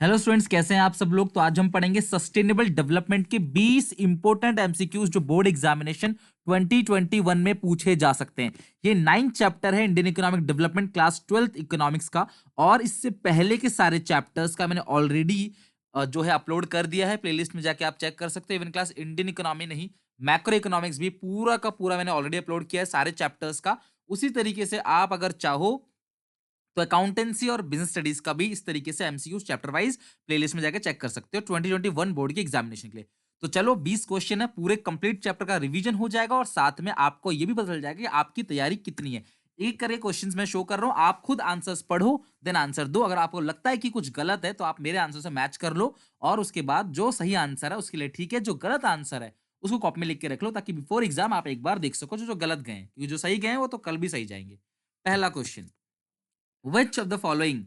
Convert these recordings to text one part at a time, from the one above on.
Hello students, कैसे हैं आप सब लोग। तो आज हम पढ़ेंगे सस्टेनेबल डेवलपमेंट के 20 इंपॉर्टेंट एमसीक्यूज जो बोर्ड एग्जामिनेशन 2021 में पूछे जा सकते हैं। ये 9th चैप्टर है Indian economic development class 12th economics का। और इससे पहले के सारे चैप्टर्स का मैंने ऑलरेडी जो है अपलोड कर दिया है। प्लेलिस्ट में जाके आप चेक कर सकते हो। इवन क्लास इंडियन इकोनॉमी नहीं, मैक्रो इकोनॉमिक्स भी पूरा का पूरा मैंने ऑलरेडी अपलोड किया है सारे चैप्टर्स का। उसी तरीके से आप अगर चाहो तो अकाउंटेंसी और बिजनेस स्टडीज का भी इस तरीके से एमसीक्यू चैप्टर वाइज प्लेलिस्ट में जाकर चेक कर सकते हो 2021 बोर्ड के एग्जामिनेशन के लिए। तो चलो 20 क्वेश्चन है, पूरे कंप्लीट चैप्टर का रिवीजन हो जाएगा और साथ में आपको यह भी पता चल जाएगा कि आपकी तैयारी कितनी है। एक करके क्वेश्चंस मैं शो कर रहा हूं, आप खुद आंसर्स पढ़ो देन आंसर दो। अगर आपको लगता है कि कुछ गलत है तो आप मेरे आंसर से मैच कर लो और उसके बाद जो सही आंसर है उसके लिए ठीक है, जो गलत आंसर है उसको कॉपी में लिख के रख लो ताकि बिफोर एग्जाम आप एक बार देख सको जो जो गलत गए हैं, क्योंकि जो सही गए हैं वो तो कल भी सही जाएंगे। पहला question, Which of the following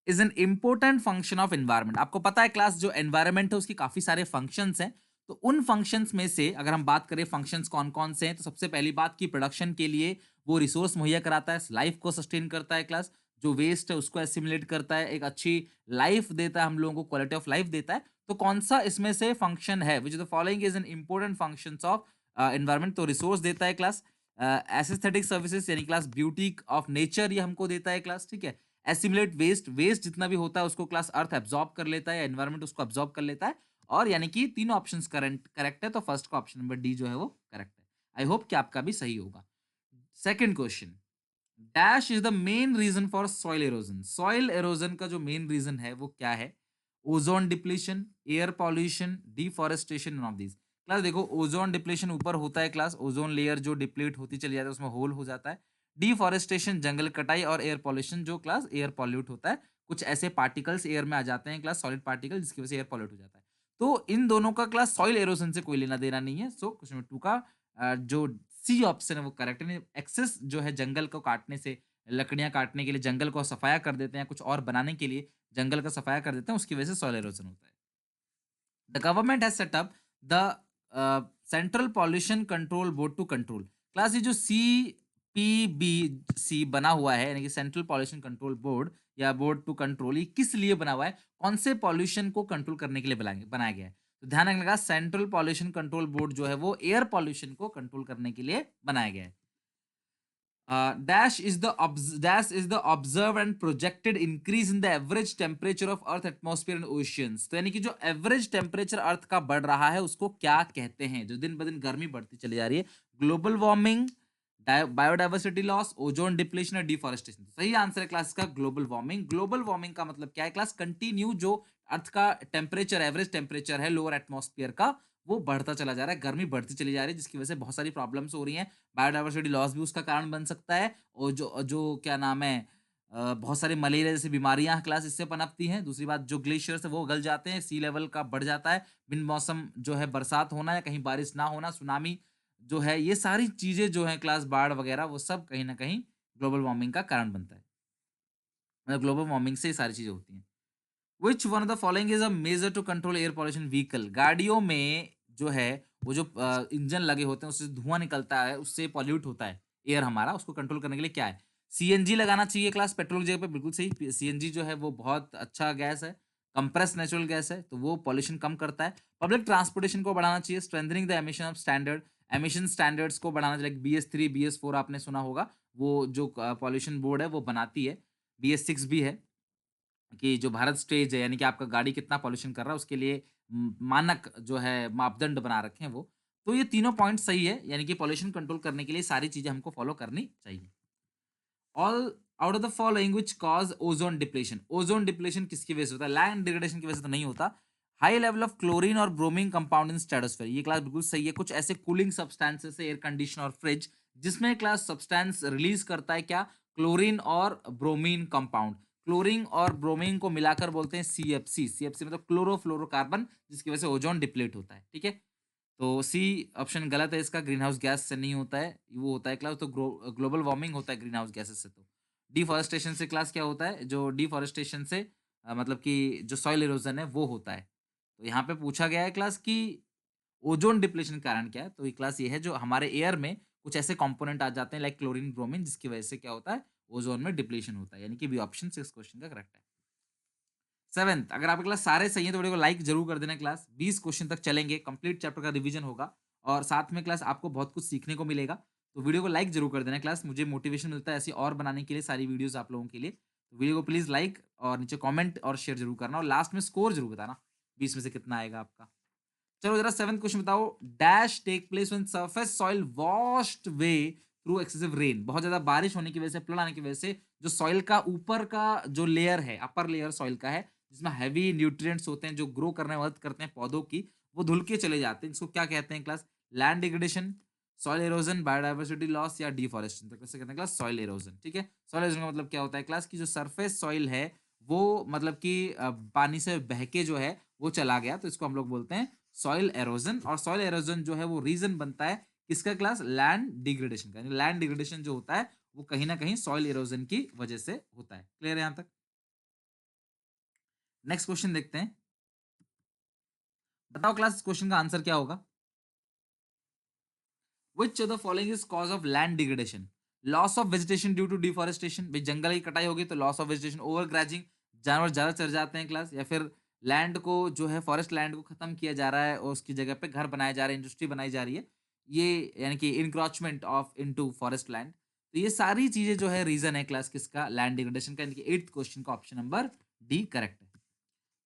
is an important function of environment? आपको पता है क्लास जो environment है उसकी काफी सारे functions हैं। तो उन functions में से अगर हम बात करें functions कौन कौन से हैं, तो सबसे पहली बात की प्रोडक्शन के लिए वो रिसोर्स मुहैया कराता है, लाइफ को सस्टेन करता है क्लास, जो वेस्ट है उसको एसिमुलेट करता है, एक अच्छी लाइफ देता है, हम लोगों को क्वालिटी ऑफ लाइफ देता है। तो कौन सा इसमें से फंक्शन है which the following is an important functions of environment? तो रिसोर्स देता है क्लास, एस्थेटिक सर्विसेज यानी क्लास ब्यूटी ऑफ नेचर ये हमको देता है क्लास, ठीक है। एसिमुलेट वेस्ट, वेस्ट जितना भी होता है उसको क्लास अर्थ एब्जॉर्ब कर लेता है या एनवायरमेंट उसको एब्जॉर्ब कर लेता है। और यानी कि तीनों ऑप्शंस करेक्ट है, तो फर्स्ट का ऑप्शन नंबर डी जो है वो करेक्ट है। आई होप कि आपका भी सही होगा। Second question, dash is the main reason for soil erosion? Soil erosion का जो मेन रीजन है वो क्या है? Ozone depletion, air pollution, deforestation, none of these. Class देखो, ओजोन डिप्लीशन ऊपर होता है क्लास, ओजोन लेयर जो डिप्लीट होती चली जाती है उसमें होल हो जाता है। डिफॉरेस्टेशन जंगल कटाई, और एयर पॉल्यूशन जो क्लास एयर पॉल्यूट होता है, कुछ ऐसे पार्टिकल्स एयर में आ जाते हैं क्लास, सॉलिड पार्टिकल, जिसकी वजह से एयर पॉल्यूट हो जाता है। तो इन दोनों का क्लास सॉइल एरोजन से कोई लेना देना नहीं है। सो क्वेश्चन नंबर 2 का जो सी ऑप्शन है वो करेक्ट है। एक्सेस जो है जंगल को काटने से, लकड़ियां काटने के लिए जंगल को सफाया कर देते हैं, कुछ और बनाने के लिए जंगल का सफाया कर देते हैं, उसकी वजह से सॉइल एरोजन होता है। The government has set up the Central Pollution Control Board to control. Class ये जो CPBC बना हुआ है यानी कि सेंट्रल पॉल्यूशन कंट्रोल बोर्ड या बोर्ड टू कंट्रोल, ये किस लिए बना हुआ है, कौन से पॉल्यूशन को कंट्रोल करने के लिए बनाया गया है? तो ध्यान रखने का, सेंट्रल पॉल्यूशन कंट्रोल बोर्ड जो है वो एयर पॉल्यूशन को कंट्रोल करने के लिए बनाया गया है। Dash is the observed and projected increase in the average temperature of Earth atmosphere and oceans. तो यानी कि जो एवरेज टेम्परेचर अर्थ का बढ़ रहा है उसको क्या कहते हैं? जो दिन ब दिन गर्मी बढ़ती चली जा रही है, global warming, biodiversity loss, ozone depletion और डिफॉरेस्टेशन। सही आंसर है क्लास का ग्लोबल वार्मिंग। ग्लोबल वार्मिंग का मतलब क्या है क्लास? कंटिन्यू जो अर्थ का टेम्परेचर, एवरेज टेम्परेचर है लोअर एटमॉस्फेयर का, वो बढ़ता चला जा रहा है, गर्मी बढ़ती चली जा रही है, जिसकी वजह से बहुत सारी प्रॉब्लम्स हो रही हैं। बायोडाइवर्सिटी लॉस भी उसका कारण बन सकता है। और जो जो क्या नाम है, बहुत सारी मलेरिया जैसी बीमारियां क्लास इससे पनपती हैं। दूसरी बात, जो ग्लेशियर्स है वो गल जाते हैं, सी लेवल का बढ़ जाता है, बिन मौसम जो है बरसात होना या कहीं बारिश ना होना, सुनामी जो है, ये सारी चीजें जो है क्लास, बाढ़ वगैरह, वो सब कहीं ना कहीं ग्लोबल वार्मिंग का कारण बनता है। मतलब ग्लोबल वार्मिंग से ये सारी चीजें होती हैं। Which one of the following is a measure to control air pollution vehicle? गाड़ियों में जो है वो जो इंजन लगे होते हैं उससे धुआं निकलता है, उससे पॉल्यूट होता है एयर हमारा, उसको कंट्रोल करने के लिए क्या है? सीएनजी लगाना चाहिए क्लास, पेट्रोल की जगह पे, बिल्कुल सही। सीएनजी जो है वो बहुत अच्छा गैस है, कंप्रेस नेचुरल गैस है, तो वो पॉल्यूशन कम करता है। पब्लिक ट्रांसपोर्टेशन को बढ़ाना चाहिए, strengthening the emission of standard, emission standards को बढ़ाना चाहिए। BS3 BS4 आपने सुना होगा, वो जो पॉल्यूशन बोर्ड है वो बनाती है। BS6 भी है कि जो भारत स्टेज है यानी कि आपका गाड़ी कितना पॉल्यूशन कर रहा है उसके लिए मानक जो है मापदंड बना रखे हैं वो। तो ये तीनों पॉइंट सही है, यानी कि पॉल्यूशन कंट्रोल करने के लिए सारी चीजें हमको फॉलो करनी चाहिए। All out of the following which cause ozone depletion? Ozone depletion किसकी वजह से होता है? लैंड डिग्रेडेशन की वजह से तो नहीं होता। हाई लेवल ऑफ क्लोरीन और ब्रोमीन कंपाउंड इन स्ट्रेटोस्फेयर, ये क्लास बिल्कुल सही है। कुछ ऐसे कूलिंग सब्सटेंसेस है, एयर कंडीशनर और फ्रिज, जिसमें क्लास सब्सटेंस रिलीज करता है क्या? क्लोरीन और ब्रोमीन कंपाउंड। क्लोरीन और ब्रोमीन को मिलाकर बोलते हैं CFC। CFC मतलब क्लोरोफ्लोरोकार्बन, जिसकी वजह से ओजोन डिप्लीट होता है, ठीक है। तो सी ऑप्शन गलत है इसका, ग्रीन हाउस गैस से नहीं होता है, वो होता है क्लास तो ग्लोबल वार्मिंग होता है ग्रीन हाउस गैसेस से। तो डिफॉरेस्टेशन से क्लास क्या होता है? जो डिफॉरेस्टेशन से मतलब कि जो सॉइल इरोजन है वो होता है। तो यहाँ पे पूछा गया है क्लास कि ओजोन डिप्लेशन कारण क्या है? तो ये क्लास ये है, जो हमारे एयर में कुछ ऐसे कंपोनेंट आ जाते हैं लाइक क्लोरीन ब्रोमीन, जिसकी वजह से क्या होता है? ओजोन में डिप्लेशन होता है, यानी कि बी ऑप्शन 6 क्वेश्चन का करेक्ट है। सेवेंथ, अगर आपके क्लास सारे सही है तो वीडियो को लाइक जरूर कर देना। क्लास 20 क्वेश्चन तक चलेंगे, कंप्लीट चैप्टर का रिवीजन होगा और साथ में क्लास आपको बहुत कुछ सीखने को मिलेगा। तो वीडियो को लाइक जरूर कर देना क्लास, मुझे मोटिवेशन मिलता है ऐसी और बनाने के लिए सारी वीडियोस आप लोगों के लिए। तो वीडियो को प्लीज लाइक और नीचे कमेंट और शेयर जरूर करना और लास्ट में स्कोर जरूर बताना 20 में से कितना आएगा आपका। चलो जरा सेवंथ क्वेश्चन बताओ। Dash take place when surface soil washed way through excessive rain. बहुत ज्यादा बारिश होने की वजह से, फ्लड आने की वजह से जो सॉइल का ऊपर का जो लेयर है, अपर लेयर सॉइल का है, जिसमें हैवी न्यूट्रिएंट्स होते हैं जो ग्रो करने में मदद करते हैं पौधों की, वो धुल के चले जाते हैं। इसको क्या कहते हैं class? Land degradation, soil halogen, biodiversity loss या डिफॉरेस्टेशन। तो कैसे कहते हैं क्लास? Soil halogen. ठीक है, सॉइल एरोजन का मतलब क्या होता है क्लास? की जो सरफेस सॉइल है वो मतलब कि पानी से बह के जो है वो चला गया, तो इसको हम लोग बोलते हैं सॉइल एरोजन। और सॉइल एरोजन जो है वो रीजन बनता है किसका क्लास? लैंड डिग्रेडेशन का। लैंड डिग्रेडेशन जो होता है वो कहीं ना कहीं सॉइल एरोजन की वजह से होता है। क्लियर है यहां तक? नेक्स्ट क्वेश्चन देखते हैं। बताओ क्लास, क्वेश्चन का आंसर क्या होगा? Which of the following is cause of land degradation? Loss of vegetation due to deforestation, भाई जंगल की कटाई होगी तो लॉस ऑफ वेजिटेशन, ओवर ग्राजिंग, जानवर ज्यादा चढ़ जाते हैं क्लास, या फिर लैंड को जो है फॉरेस्ट लैंड को खत्म किया जा रहा है और उसकी जगह पे घर बनाया जा रहा है, इंडस्ट्री बनाई जा रही है, ये यानी कि encroachment of into forest land. तो ये सारी चीजें जो है रीजन है क्लास किसका? लैंड डिग्रेडेशन का। यानी कि 8th क्वेश्चन का ऑप्शन नंबर डी करेक्ट है।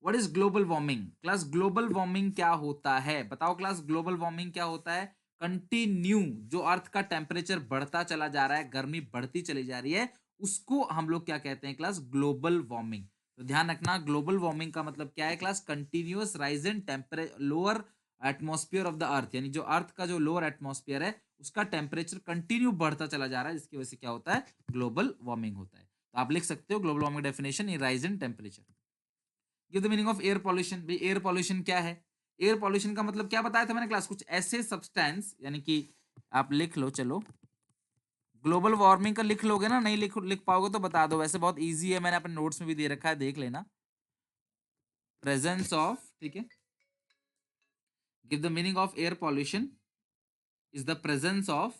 What is global warming? Class global warming क्या होता है? बताओ क्लास, ग्लोबल वार्मिंग क्या होता है? कंटिन्यू जो अर्थ का टेम्परेचर बढ़ता चला जा रहा है, गर्मी बढ़ती चली जा रही है, उसको हम लोग क्या कहते हैं क्लास? Global warming. तो ध्यान रखना, ग्लोबल वार्मिंग का मतलब क्या है class? Continuous rise in temperature lower atmosphere of the earth, यानी जो अर्थ का जो लोअर एटमॉस्फेयर है उसका टेम्परेचर कंटिन्यू बढ़ता चला जा रहा है, जिसकी वजह से क्या होता है? ग्लोबल वार्मिंग होता है। तो आप लिख सकते हो global warming definition, rise in temperature. Give the meaning of air pollution. भाई एयर पॉल्यूशन क्या है? एयर पॉल्यूशन का मतलब क्या बताया था मैंने क्लास? कुछ ऐसे सब्सटेंस, यानी कि आप लिख लो, चलो ग्लोबल वार्मिंग का लिख लोगे ना, नहीं लिख पाओगे तो बता दो, वैसे बहुत इजी है, मैंने अपने नोट्स में भी दे रखा है, देख लेना। प्रेजेंस ऑफ, ठीक है, give the meaning of air pollution is the presence of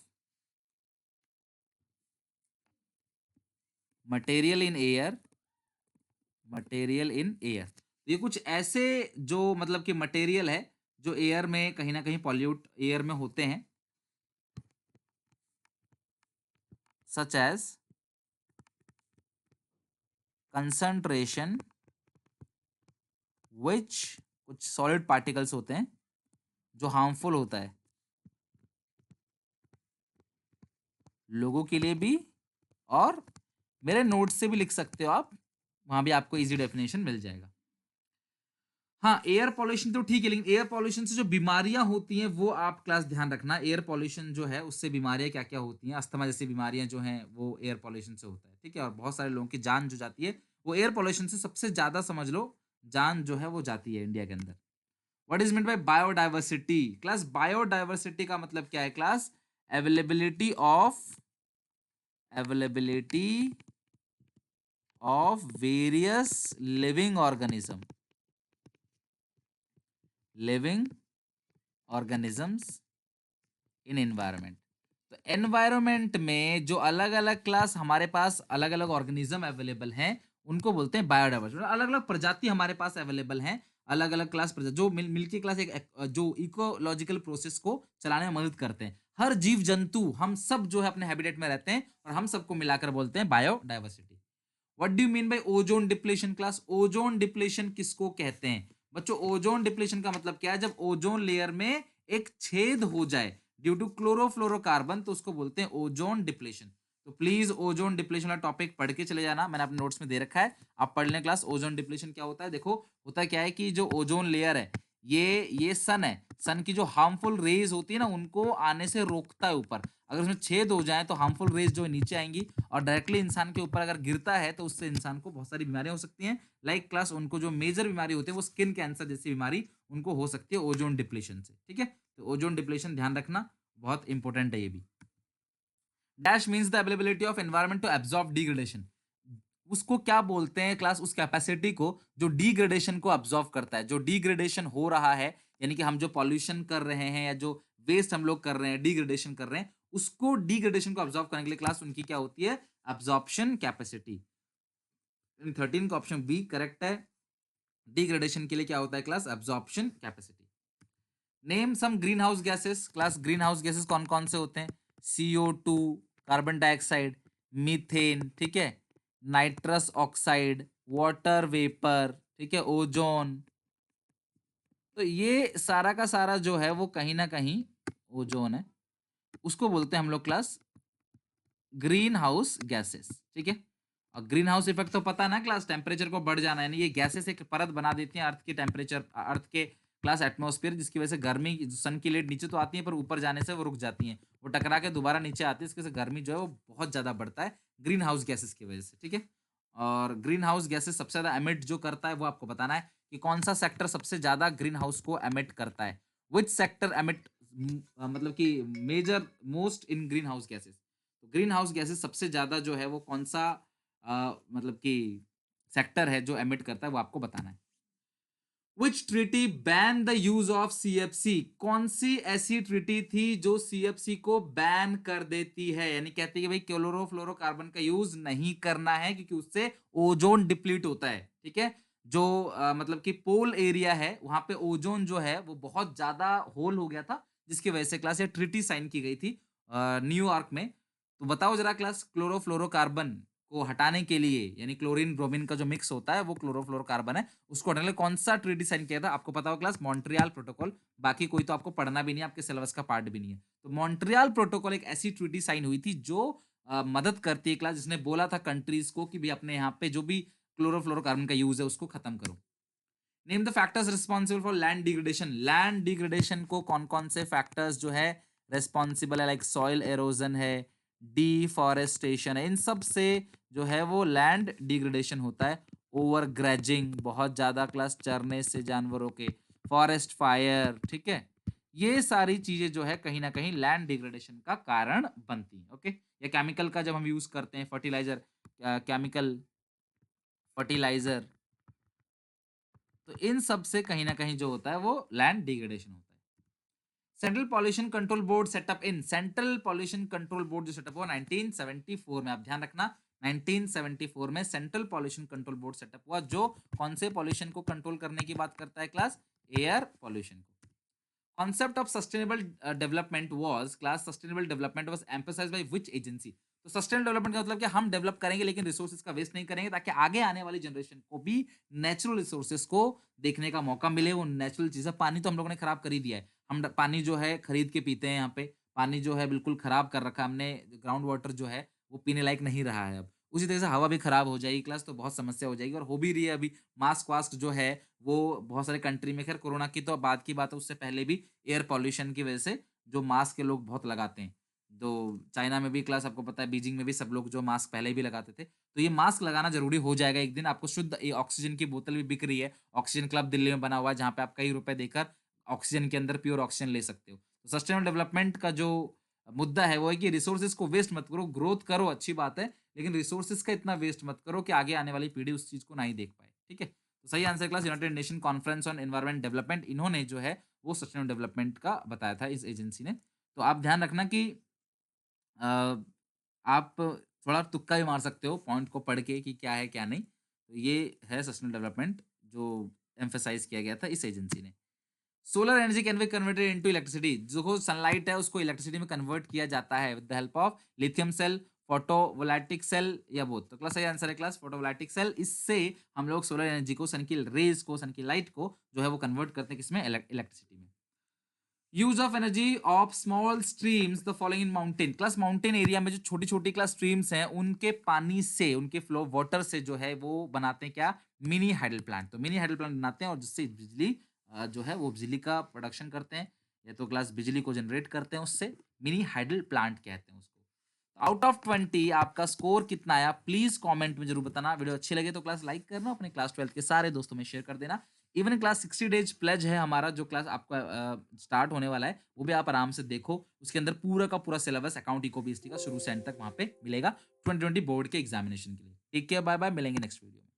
material in air, material in air. ये कुछ ऐसे जो मतलब कि मटेरियल है जो एयर में कहीं ना कहीं पॉल्यूट एयर में होते हैं, सच एज कंसंट्रेशन विच, कुछ सॉलिड पार्टिकल्स होते हैं जो हार्मफुल होता है लोगों के लिए भी, और मेरे नोट्स से भी लिख सकते हो आप, वहां भी आपको इजी डेफिनेशन मिल जाएगा। हाँ, एयर पॉल्यूशन तो ठीक है, लेकिन एयर पॉल्यूशन से जो बीमारियां होती हैं वो आप क्लास ध्यान रखना। एयर पॉल्यूशन जो है उससे बीमारियां क्या क्या होती हैं, अस्थमा जैसी बीमारियां जो हैं वो एयर पॉल्यूशन से होता है, ठीक है। और बहुत सारे लोगों की जान जो जाती है वो एयर पॉल्यूशन से, सबसे ज्यादा समझ लो जान जो है वो जाती है इंडिया के अंदर। What is mean by biodiversity? Class biodiversity का मतलब क्या है class? Availability of, availability of various living organism, living organisms in environment. तो एनवायरमेंट में जो अलग अलग क्लास हमारे पास अलग अलग ऑर्गेनिज्म अवेलेबल हैं उनको बोलते हैं बायोडाइवर्सिटी। अलग अलग प्रजाति हमारे पास अवेलेबल हैं, अलग अलग क्लास प्रजाति जो मिलके क्लास एक जो इकोलॉजिकल प्रोसेस को चलाने में मदद करते हैं। हर जीव जंतु हम सब जो है अपने हैबिटेट में रहते हैं और हम सबको मिलाकर बोलते हैं biodiversity. What do you mean by ozone depletion? Class ozone depletion किसको कहते हैं बच्चों? ओजोन डिप्लेशन का मतलब क्या है? जब ओजोन लेयर में एक छेद हो जाए ड्यू टू क्लोरोफ्लोरोकार्बन, तो उसको बोलते हैं ओजोन डिप्लेशन। तो प्लीज ओजोन डिप्लेशन वाला टॉपिक पढ़ के चले जाना, मैंने अपने नोट्स में दे रखा है, आप पढ़ लें क्लास। ओजोन डिप्लेशन क्या होता है? देखो होता क्या है कि जो ओजोन लेयर है ये सन है, सन की जो हार्मफुल रेज होती है ना उनको आने से रोकता है ऊपर। अगर उसमें छेद हो जाए तो हार्मफुल रेज जो है नीचे आएंगी और डायरेक्टली इंसान के ऊपर अगर गिरता है तो उससे इंसान को बहुत सारी बीमारियां हो सकती हैं। लाइक क्लास उनको जो मेजर बीमारी होती है वो स्किन कैंसर जैसी बीमारी उनको हो सकती है ओजोन डिप्लेशन से, ठीक है। तो ओजोन डिप्लेशन ध्यान रखना, बहुत इंपॉर्टेंट है ये भी। Dash means the availability of environment to absorb degradation. उसको क्या बोलते हैं क्लास? उस कैपेसिटी को जो डिग्रेडेशन को अब्जॉर्ब करता है। जो डिग्रेडेशन हो रहा है, यानी कि हम जो पॉल्यूशन कर रहे हैं या जो वेस्ट हम लोग कर रहे हैं, डिग्रेडेशन कर रहे हैं, उसको डिग्रेडेशन को अब्जॉर्ब करने के लिए क्लास उनकी क्या होती है? Absorption capacity. 13 का ऑप्शन बी करेक्ट है। डिग्रेडेशन के लिए क्या होता है class? Absorption capacity. Name some greenhouse gases class. Greenhouse gases कौन कौन से होते हैं? CO2, कार्बन डाइऑक्साइड, मीथेन, ठीक है, नाइट्रस ऑक्साइड, वाटर वेपर, ठीक है, ओजोन। तो ये सारा का सारा जो है वो कहीं ना कहीं ओजोन है, उसको बोलते हैं हम लोग क्लास ग्रीन हाउस गैसेस, ठीक है। और ग्रीन हाउस इफेक्ट तो पता है ना क्लास, टेम्परेचर को बढ़ जाना है ना, ये गैसेस एक परत बना देती हैं अर्थ की टेम्परेचर, अर्थ के क्लास एटमॉस्फेयर, जिसकी वजह से गर्मी सन की लेट नीचे तो आती है पर ऊपर जाने से वो रुक जाती हैं, वो टकरा के दोबारा नीचे आती है, इसकी वजह से गर्मी जो है वो बहुत ज्यादा बढ़ता है ग्रीन हाउस गैसेस की वजह से, ठीक है। और ग्रीन हाउस गैसेस सबसे ज्यादा एमिट जो करता है वो आपको बताना है कि कौन सा सेक्टर सबसे ज्यादा ग्रीन हाउस को एमिट करता है। विच सेक्टर एमिट, मतलब कि major most in greenhouse gases. तो ग्रीन हाउस गैसेस सबसे ज्यादा जो है वो कौन सा मतलब कि सेक्टर है जो एमिट करता है, वो आपको बताना है। Which treaty ban the use of CFC, कौन सी ऐसी ट्रिटी थी जो CFC को बैन कर देती है, यानी कहती है कि भाई क्लोरोफ्लोरोकार्बन का यूज नहीं करना है क्योंकि उससे ओजोन डिप्लीट होता है, ठीक है। जो मतलब कि पोल एरिया है वहां पे ओजोन जो है वो बहुत ज्यादा होल हो गया था, जिसकी वजह से क्लास ये ट्रिटी साइन की गई थी न्यूयॉर्क में। तो बताओ जरा क्लास, क्लोरोफ्लोरोकार्बन को हटाने के लिए, यानी क्लोरीन ब्रोमीन का जो मिक्स होता है वो क्लोरोफ्लोरोकार्बन है, उसको हटाने के लिए कौन सा ट्रीटी साइन किया था? आपको पता हो क्लास, मॉन्ट्रियल प्रोटोकॉल। बाकी कोई तो आपको पढ़ना भी नहीं है, आपके सिलेबस का पार्ट भी नहीं है। तो मॉन्ट्रियल प्रोटोकॉल एक ऐसी ट्रीटी साइन हुई थी जो मदद करती है क्लास, जिसने बोला था कंट्रीज को कि भी अपने यहाँ पे जो भी क्लोरोफ्लोरोकार्बन का यूज है उसको खत्म करो। Name the factors responsible for land degradation, land degradation को कौन कौन से फैक्टर्स जो है रेस्पॉन्सिबल है? लाइक सॉइल एरोजन है, डिफॉरेस्टेशन है, इन सब से जो है वो लैंड डिग्रेडेशन होता है। ओवर ग्रेजिंग, बहुत ज्यादा क्लास चरने से जानवरों के, फॉरेस्ट फायर, ठीक है, ये सारी चीजें जो है कहीं ना कहीं लैंड डिग्रेडेशन का कारण बनती हैं, ओके। या केमिकल का जब हम यूज करते हैं, फर्टिलाइजर, केमिकल फर्टिलाइजर, तो इन सब से कहीं ना कहीं जो होता है वो लैंड डिग्रेडेशन होता है। Central pollution control board setup in, central pollution control board जो सेटअप हुआ 1974 में, आप ध्यान रखना 1974 में central pollution control board setup हुआ, जो कौन से पॉल्यूशन को कंट्रोल करने की बात करता है क्लास? एयर पॉल्यूशन को। Concept of sustainable development was class, sustainable development was emphasized by which agency? तो सस्टेनेबल डेवलपमेंट का मतलब कि हम डेवलप करेंगे लेकिन रिसोर्सेज का वेस्ट नहीं करेंगे, ताकि आगे आने वाली जनरेशन को भी नेचुरल रिसोर्सेज को देखने का मौका मिले। वो नेचुरल चीजें, पानी तो हम लोगों ने खराब कर ही दिया है, हम पानी जो है खरीद के पीते हैं, यहाँ पे पानी जो है बिल्कुल खराब कर रखा है हमने, ग्राउंड वाटर जो है वो पीने लायक नहीं रहा है अब। उसी तरह से हवा भी खराब हो जाएगी क्लास, तो बहुत समस्या हो जाएगी और हो भी रही है अभी। मास्क वास्क जो है वो बहुत सारे कंट्री में, खैर कोरोना की तो बाद की बात है, उससे पहले भी एयर पॉल्यूशन की वजह से जो मास्क के लोग बहुत लगाते हैं। तो चाइना में भी क्लास आपको पता है, बीजिंग में भी सब लोग जो मास्क पहले भी लगाते थे, तो ये मास्क लगाना जरूरी हो जाएगा एक दिन। आपको शुद्ध ऑक्सीजन की बोतल भी बिक रही है, ऑक्सीजन क्लब दिल्ली में बना हुआ है, जहाँ पे आप कई रुपए देकर ऑक्सीजन के अंदर प्योर ऑक्सीजन ले सकते हो। तो सस्टेनेबल डेवलपमेंट का जो मुद्दा है वो है कि रिसोर्सेज को वेस्ट मत करो, ग्रोथ करो अच्छी बात है, लेकिन रिसोर्सेज का इतना वेस्ट मत करो कि आगे आने वाली पीढ़ी उस चीज को नहीं देख पाए, ठीक है। तो सही answer class United nation conference on environment development, इन्होंने जो है वो सस्टेनेबल डेवलपमेंट का बताया था, इस एजेंसी ने। तो आप ध्यान रखना कि अ, आप थोड़ा तुक्का भी मार सकते हो पॉइंट को पढ़ के कि क्या है क्या नहीं। तो ये है सस्टेनेबल डेवलपमेंट जो एम्फेसाइज किया गया था इस एजेंसी ने। Solar energy can be converted into electricity, जो सनलाइट है उसको इलेक्ट्रिसिटी में कन्वर्ट किया जाता है with the help of lithium cell, photovoltaic cell या बोथ। तो क्लास सही आंसर है क्लास फोटोवोल्टाइक सेल। इससे हम लोग सोलर एनर्जी को, सन की रेज को, सन की लाइट को जो है वो कन्वर्ट करते हैं किसमें? इलेक्ट्रिसिटी में। Use of energy of small streams the following in mountain, class mountain area में जो छोटी छोटी क्लास स्ट्रीम्स हैं उनके पानी से, उनके फ्लो वाटर से जो है वो बनाते हैं क्या? Mini hydel plant. तो मिनी हाइडल प्लांट बनाते हैं और जिससे बिजली जो है वो बिजली का प्रोडक्शन करते हैं, या तो क्लास बिजली को जनरेट करते हैं उससे, मिनी हाइडल प्लांट कहते हैं उसको। आउट ऑफ 20 आपका स्कोर कितना आया प्लीज कमेंट में जरूर बताना। वीडियो अच्छी लगे तो क्लास लाइक करना, अपने क्लास 12 के सारे दोस्तों में शेयर कर देना। इवन क्लास 60 डेज प्लेज है हमारा, जो क्लास आपका स्टार्ट होने वाला है, वो भी आप आराम से देखो। उसके अंदर पूरा का पूरा सिलेबस अकाउंट इको बीएसटी का शुरू से एंड तक वहां पे मिलेगा 2020 बोर्ड के एग्जामिनेशन के लिए। टेक केयर, बाय बाय, मिलेंगे नेक्स्ट वीडियो में।